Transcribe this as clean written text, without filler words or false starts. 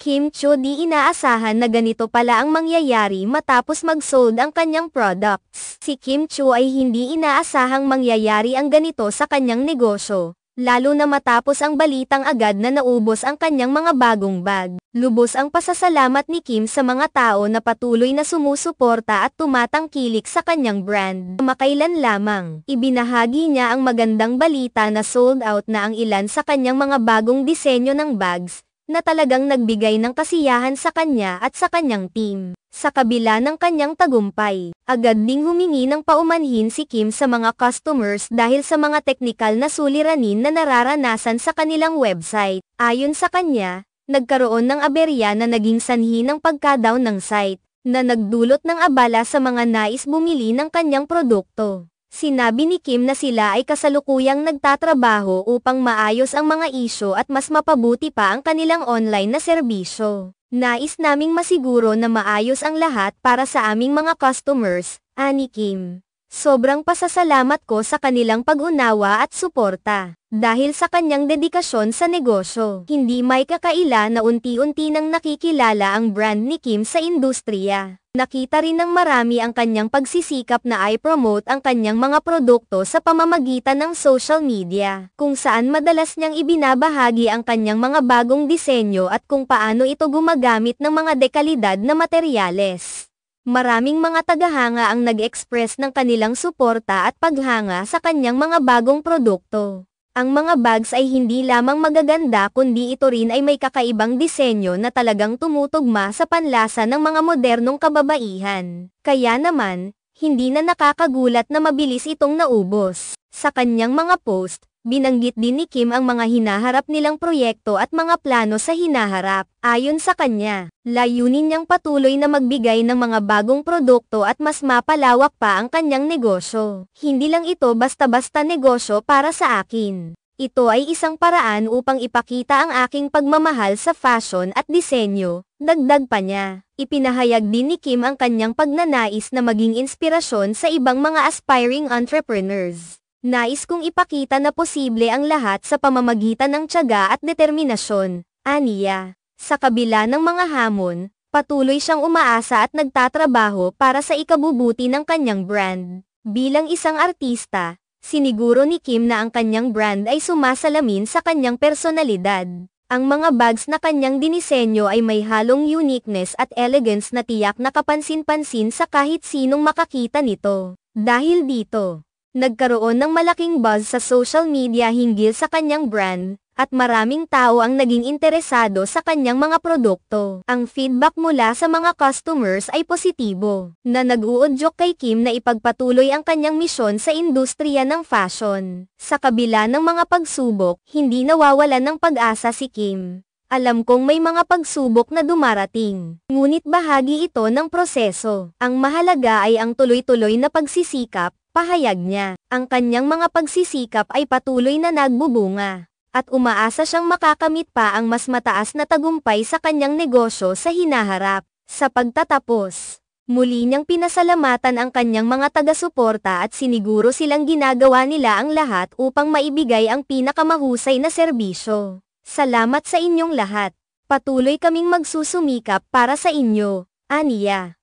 Kim Chiu di inaasahan na ganito pala ang mangyayari matapos mag-sold ang kanyang products. Si Kim Chiu ay hindi inaasahang mangyayari ang ganito sa kanyang negosyo, lalo na matapos ang balitang agad na naubos ang kanyang mga bagong bag. Lubos ang pasasalamat ni Kim sa mga tao na patuloy na sumusuporta at tumatangkilik sa kanyang brand. Makailan lamang, ibinahagi niya ang magandang balita na sold out na ang ilan sa kanyang mga bagong disenyo ng bags, na talagang nagbigay ng kasiyahan sa kanya at sa kanyang team. Sa kabila ng kanyang tagumpay, agad ding humingi ng paumanhin si Kim sa mga customers dahil sa mga teknikal na suliranin na nararanasan sa kanilang website. Ayon sa kanya, nagkaroon ng aberya na naging sanhi ng pagka-down ng site, na nagdulot ng abala sa mga nais bumili ng kanyang produkto. Sinabi ni Kim na sila ay kasalukuyang nagtatrabaho upang maayos ang mga isyu at mas mapabuti pa ang kanilang online na serbisyo. Nais naming masiguro na maayos ang lahat para sa aming mga customers, ani Kim. Sobrang pasasalamat ko sa kanilang pag-unawa at suporta. Dahil sa kanyang dedikasyon sa negosyo, hindi may kakaila na unti-unti nang nakikilala ang brand ni Kim sa industriya. Nakita rin ng marami ang kanyang pagsisikap na i-promote ang kanyang mga produkto sa pamamagitan ng social media, kung saan madalas niyang ibinabahagi ang kanyang mga bagong disenyo at kung paano ito gumagamit ng mga dekalidad na materyales. Maraming mga tagahanga ang nag-express ng kanilang suporta at paghanga sa kanyang mga bagong produkto. Ang mga bags ay hindi lamang magaganda kundi ito rin ay may kakaibang disenyo na talagang tumutugma sa panlasa ng mga modernong kababaihan. Kaya naman, hindi na nakakagulat na mabilis itong naubos. Sa kanyang mga post, binanggit din ni Kim ang mga hinaharap nilang proyekto at mga plano sa hinaharap. Ayon sa kanya, layunin niyang patuloy na magbigay ng mga bagong produkto at mas mapalawak pa ang kanyang negosyo. Hindi lang ito basta-basta negosyo para sa akin. Ito ay isang paraan upang ipakita ang aking pagmamahal sa fashion at disenyo, dagdag pa niya. Ipinahayag din ni Kim ang kanyang pagnanais na maging inspirasyon sa ibang mga aspiring entrepreneurs. Nais kong ipakita na posible ang lahat sa pamamagitan ng tiyaga at determinasyon, aniya. Sa kabila ng mga hamon, patuloy siyang umaasa at nagtatrabaho para sa ikabubuti ng kanyang brand. Bilang isang artista, siniguro ni Kim na ang kanyang brand ay sumasalamin sa kanyang personalidad. Ang mga bags na kanyang dinisenyo ay may halong uniqueness at elegance na tiyak na kapansin-pansin sa kahit sinong makakita nito. Dahil dito, nagkaroon ng malaking buzz sa social media hinggil sa kanyang brand, at maraming tao ang naging interesado sa kanyang mga produkto. Ang feedback mula sa mga customers ay positibo, na nag-uudyok kay Kim na ipagpatuloy ang kanyang misyon sa industriya ng fashion. Sa kabila ng mga pagsubok, hindi nawawalan ng pag-asa si Kim. Alam kong may mga pagsubok na dumarating, ngunit bahagi ito ng proseso. Ang mahalaga ay ang tuloy-tuloy na pagsisikap, pahayag niya. Ang kanyang mga pagsisikap ay patuloy na nagbubunga, at umaasa siyang makakamit pa ang mas mataas na tagumpay sa kanyang negosyo sa hinaharap. Sa pagtatapos, muli niyang pinasalamatan ang kanyang mga taga-suporta at siniguro silang ginagawa nila ang lahat upang maibigay ang pinakamahusay na serbisyo. Salamat sa inyong lahat. Patuloy kaming magsusumikap para sa inyo, aniya.